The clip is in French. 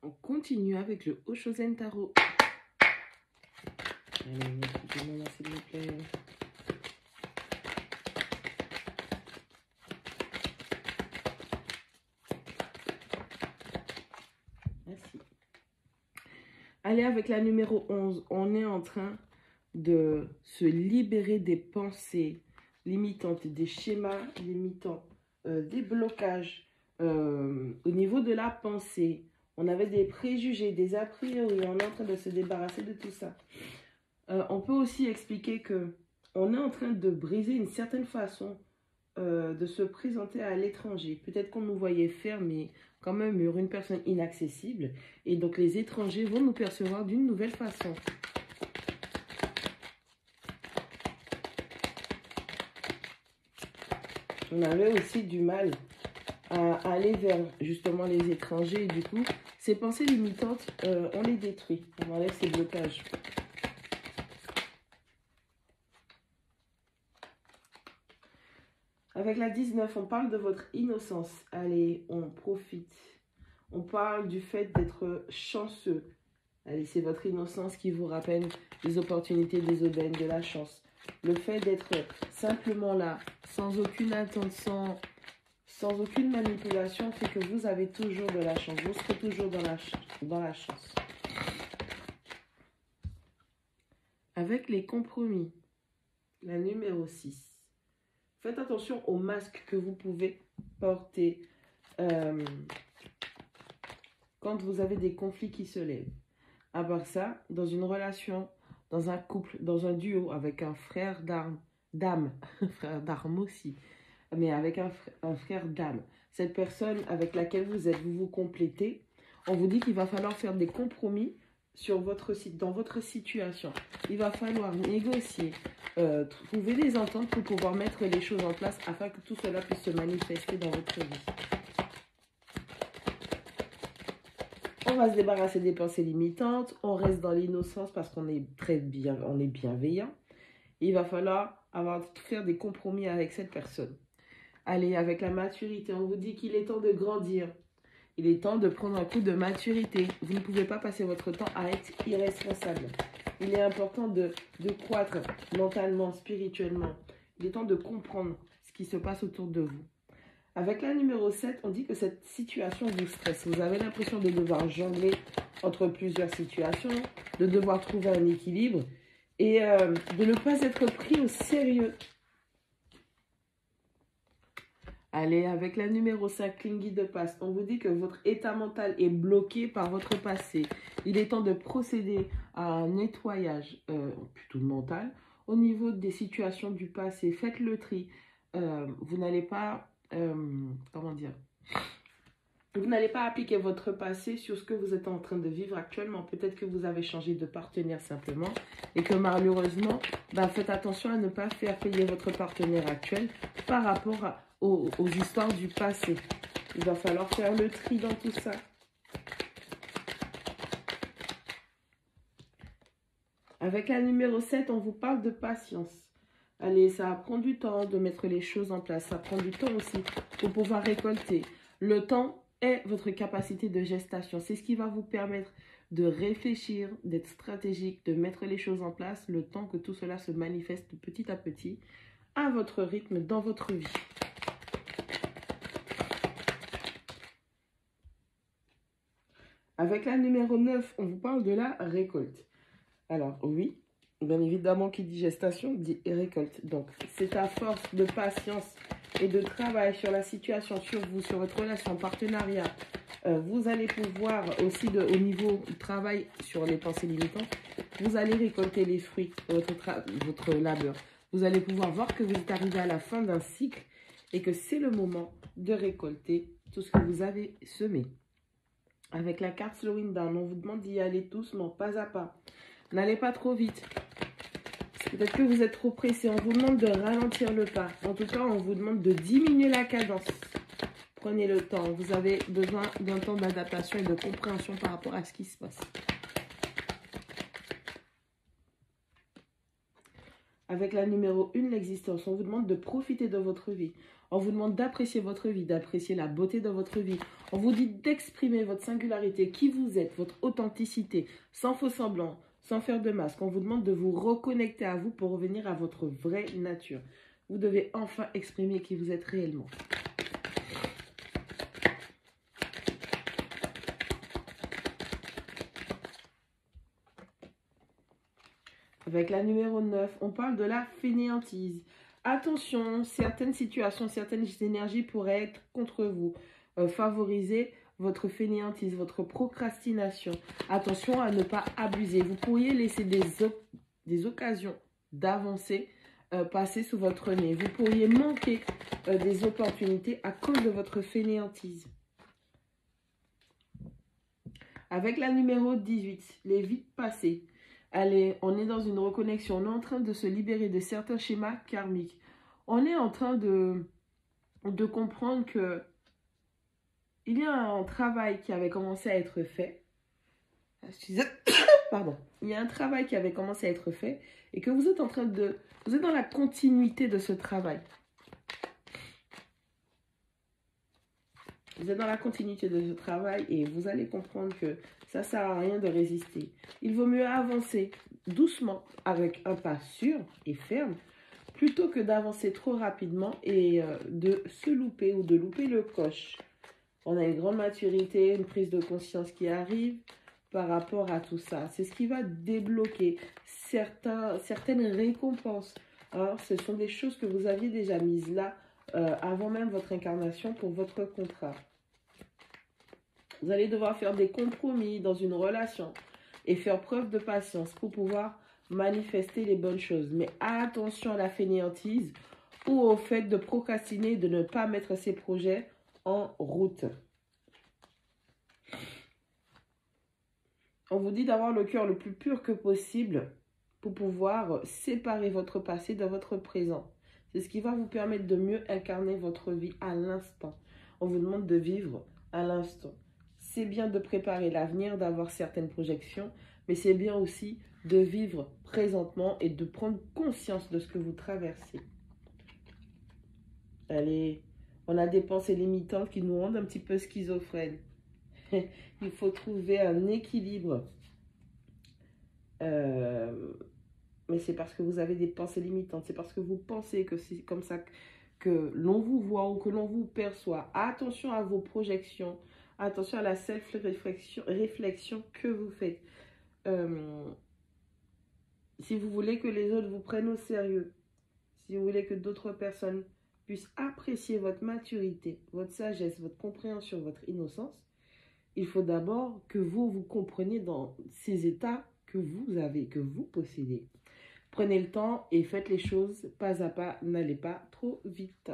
On continue avec le Oshozen Tarot. Allez, écoutez-moi, s'il vous plaît. Merci. Allez, avec la numéro 11, on est en train de se libérer des pensées limitantes, des schémas limitants, des blocages au niveau de la pensée. On avait des préjugés, des a priori, on est en train de se débarrasser de tout ça. On peut aussi expliquer que on est en train de briser une certaine façon de se présenter à l'étranger. Peut-être qu'on nous voyait fermés, comme un mur, une personne inaccessible. Et donc les étrangers vont nous percevoir d'une nouvelle façon. On avait aussi du mal à aller vers justement les étrangers. Et du coup, ces pensées limitantes, on les détruit. On enlève ces blocages. Avec la 19, on parle de votre innocence. Allez, on profite. On parle du fait d'être chanceux. Allez, c'est votre innocence qui vous rappelle des opportunités, des aubaines, de la chance. Le fait d'être simplement là, sans aucune attente, sans aucune manipulation, fait que vous avez toujours de la chance. Vous serez toujours dans la chance. Avec les compromis, la numéro 6. Faites attention aux masques que vous pouvez porter quand vous avez des conflits qui se lèvent. À part ça, dans une relation, dans un couple, dans un duo avec un frère d'âme, frère d'armes aussi, mais avec un frère d'âme, cette personne avec laquelle vous êtes, vous vous complétez, on vous dit qu'il va falloir faire des compromis dans votre situation. Il va falloir négocier, trouver des ententes pour pouvoir mettre les choses en place afin que tout cela puisse se manifester dans votre vie. On va se débarrasser des pensées limitantes, on reste dans l'innocence parce qu'on est on est bienveillant. Il va falloir faire des compromis avec cette personne. Allez, avec la maturité, on vous dit qu'il est temps de grandir. Il est temps de prendre un coup de maturité. Vous ne pouvez pas passer votre temps à être irresponsable. Il est important de croître mentalement, spirituellement. Il est temps de comprendre ce qui se passe autour de vous. Avec la numéro 7, on dit que cette situation vous stresse. Vous avez l'impression de devoir jongler entre plusieurs situations, de devoir trouver un équilibre et de ne pas être pris au sérieux. Allez, avec la numéro 5, Clingy de Passe, on vous dit que votre état mental est bloqué par votre passé. Il est temps de procéder à un nettoyage plutôt mental au niveau des situations du passé. Faites le tri. Vous n'allez pas... comment dire, vous n'allez pas appliquer votre passé sur ce que vous êtes en train de vivre actuellement. Peut-être que vous avez changé de partenaire simplement et que malheureusement, faites attention à ne pas faire payer votre partenaire actuel par rapport aux histoires du passé. Il va falloir faire le tri dans tout ça. Avec la numéro 7, on vous parle de patience. Allez, ça prend du temps de mettre les choses en place. Ça prend du temps aussi pour pouvoir récolter. Le temps est votre capacité de gestation. C'est ce qui va vous permettre de réfléchir, d'être stratégique, de mettre les choses en place. Le temps que tout cela se manifeste petit à petit à votre rythme dans votre vie. Avec la numéro 9, on vous parle de la récolte. Alors oui, bien évidemment, qui dit gestation dit récolte. Donc, c'est à force de patience et de travail sur la situation, sur vous, sur votre relation, partenariat. Vous allez pouvoir aussi, au niveau du travail sur les pensées limitantes, vous allez récolter les fruits de votre labeur. Vous allez pouvoir voir que vous êtes arrivé à la fin d'un cycle et que c'est le moment de récolter tout ce que vous avez semé. Avec la carte Slowing Down, on vous demande d'y aller doucement, pas à pas. N'allez pas trop vite. Peut-être que vous êtes trop pressé. On vous demande de ralentir le pas. En tout cas, on vous demande de diminuer la cadence. Prenez le temps. Vous avez besoin d'un temps d'adaptation et de compréhension par rapport à ce qui se passe. Avec la numéro 1, l'existence, on vous demande de profiter de votre vie. On vous demande d'apprécier votre vie, d'apprécier la beauté de votre vie. On vous dit d'exprimer votre singularité, qui vous êtes, votre authenticité, sans faux semblant, sans faire de masque. On vous demande de vous reconnecter à vous pour revenir à votre vraie nature. Vous devez enfin exprimer qui vous êtes réellement. Avec la numéro 9, on parle de la fainéantise. Attention, certaines situations, certaines énergies pourraient être contre vous. Favoriser votre fainéantise, votre procrastination. Attention à ne pas abuser. Vous pourriez laisser des occasions d'avancer passer sous votre nez. Vous pourriez manquer des opportunités à cause de votre fainéantise. Avec la numéro 18, les vies passées. Allez, on est dans une reconnexion. On est en train de se libérer de certains schémas karmiques. On est en train de comprendre que il y a un travail qui avait commencé à être fait. Pardon. Il y a un travail qui avait commencé à être fait et que vous êtes en train de... Vous êtes dans la continuité de ce travail. Vous êtes dans la continuité de ce travail et vous allez comprendre que ça ne sert à rien de résister. Il vaut mieux avancer doucement avec un pas sûr et ferme plutôt que d'avancer trop rapidement et de se louper ou de louper le coche. On a une grande maturité, une prise de conscience qui arrive par rapport à tout ça. C'est ce qui va débloquer certaines récompenses. Alors, ce sont des choses que vous aviez déjà mises là avant même votre incarnation pour votre contrat. Vous allez devoir faire des compromis dans une relation et faire preuve de patience pour pouvoir manifester les bonnes choses. Mais attention à la fainéantise ou au fait de procrastiner, de ne pas mettre ses projets en route. On vous dit d'avoir le cœur le plus pur que possible pour pouvoir séparer votre passé de votre présent. C'est ce qui va vous permettre de mieux incarner votre vie à l'instant. On vous demande de vivre à l'instant. C'est bien de préparer l'avenir, d'avoir certaines projections, mais c'est bien aussi de vivre présentement et de prendre conscience de ce que vous traversez. Allez, on a des pensées limitantes qui nous rendent un petit peu schizophrènes. Il faut trouver un équilibre. Mais c'est parce que vous avez des pensées limitantes. C'est parce que vous pensez que c'est comme ça que l'on vous voit ou que l'on vous perçoit. Attention à vos projections. Attention à la self-réflexion que vous faites. Si vous voulez que les autres vous prennent au sérieux, si vous voulez que d'autres personnes puissent apprécier votre maturité, votre sagesse, votre compréhension, votre innocence, il faut d'abord que vous compreniez dans ces états que vous avez, que vous possédez. Prenez le temps et faites les choses pas à pas, n'allez pas trop vite.